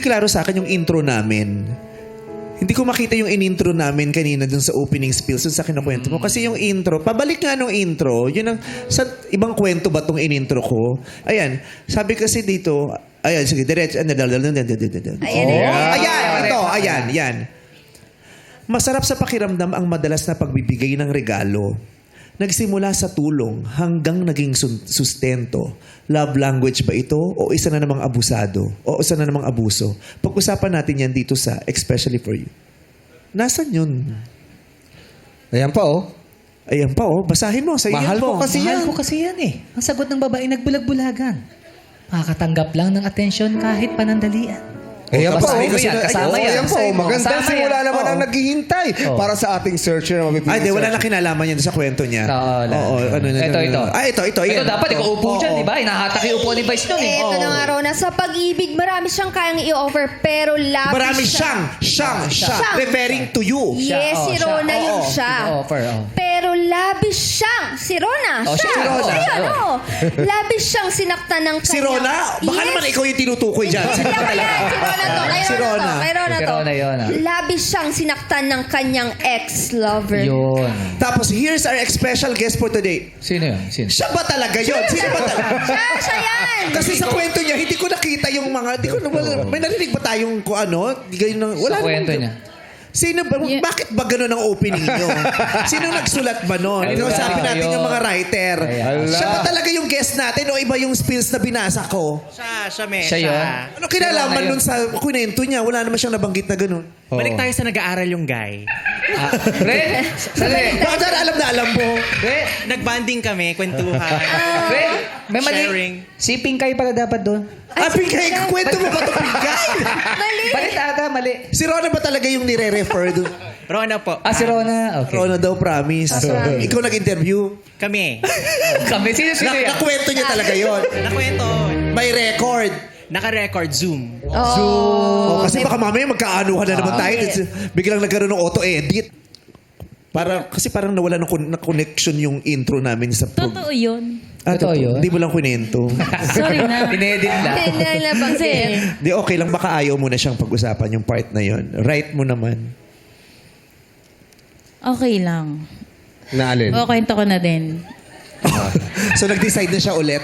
klaro sa akin yung intro namin. Hindi ko makita yung in-intro namin kanina dun sa opening spills dun sa kinakwento mo. Kasi yung intro, pabalik nga nung intro, yun ang, sa ibang kwento ba tong in-intro ko? Ayan, sabi kasi dito, ayan, sige, diretso. Ayan, yan. Masarap sa pakiramdam ang madalas na pagbibigay ng regalo. Nagsimula sa tulong hanggang naging sustento. Love language ba ito o isa na namang abusado? O isa na namang abuso? Pag-usapan natin yan dito sa Especially For You. Nasaan yun? Ayan pa, oh. Ayan pa, oh. Basahin mo. Sa Mahal mo. ko kasi Mahal yan. ko kasi yan eh. Ang sagot ng babae nagbulag-bulagan. Makakatanggap lang ng atensyon kahit panandalian. Ayan pa, oh. Basahin mo yan, kasama yan. Ayan pa, oh. Maganda. Kasama Simula yan. naman ang naghihintay para sa ating searcher na mapipili. Ay, di, wala na kinalaman yan sa kwento niya. Oo, Ito. Ito Ayan. dapat ikaw upo dyan, di ba? Inahatak yung upo ni Vice nun eh. Ito na nga, Rona. Sa pag-ibig, marami siyang kayang i-offer, pero labi Marami siya. siyang. Siyang. Referring to you. Yes, si Rona yung siya. Offer, Pero labis siyang, si Rona, Oh, siya. si Rona. Ayan, labis siyang sinaktan ng kanya. Si Rona? Baka naman ikaw yung tinutukoy dyan. Hindi lang yan. Si Rona to. Si Rona. Kay Rona Si to. Rona yun, ah. Labis siyang sinaktan ng kanyang ex-lover. Yun. Tapos, here's our special guest for today. Sino yun? Sino? Siya ba talaga yun? Sino ba talaga? Siya yan. Kasi sa kwento niya, hindi ko nakita yung mga... may narinig ba tayong kung ano? Wala Sa kwento namang- niya. Sino ba? Bakit ba gano'n ang opening niyo? Sino nagsulat ba nun? Ay, Sabi wala. natin yung mga writer. Ay, Siya ba talaga yung guest natin o iba yung spills na binasa ko? Siya yun? Ano kinalaman Sino na nun sa kwento niya? Wala naman siyang nabanggit na gano'n. Balik tayo sa nag-aaral yung guy. Pre, sali. Bakit na alam mo? Pre, Nagbanding kami, kwentuhan. pre, may mali. Sharing. Si Pinkay pala dapat doon. Pingay, kwento mo ba ito, Pingay? Mali. Balik ata, mali. Si Rona ba talaga yung nire-refer doon? Rona po. Si Rona, okay. Rona daw, promise. Ikaw nag-interview. Kami. Kami, sino yan? Nakwento niya talaga yon. Nakwento. May record. Naka-record, Zoom. Oh, kasi baka mamaya magkaanuhan na naman tayo. Biglang nagkaroon ng auto-edit. Kasi parang nawala ng connection yung intro namin sa Totoo yun. Totoo yun? Hindi mo lang kwento. Sorry na. Inedit lang. Kasi, Hindi, okay lang. Baka ayaw mo na siyang pag-usapan yung part na yon. Right mo naman. okay lang. Naalin. Kwento ko na din. So, nag-decide na siya ulit.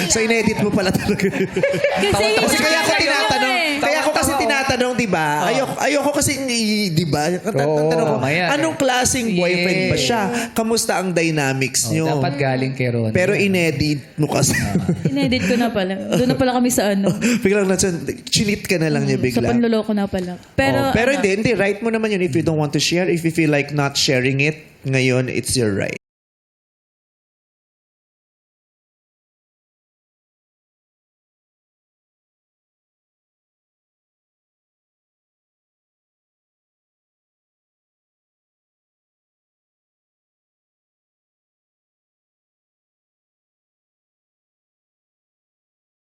So, inedit mo pala talaga. Kasi kaya ako tinatanong, di ba? Ayoko kasi, di ba? Tatanong ko, mamaya. anong klaseng boyfriend ba siya? Kamusta ang dynamics niyo? Dapat galing kay Rona. Pero inedit mo kasi. Inedit ko na pala. Doon na pala kami sa ano. Biglang chinit ka na lang niya Sa bigla. panloloko na pala. Pero, Pero hindi. Right mo naman yun if you don't want to share. If you feel like not sharing it, ngayon, it's your right.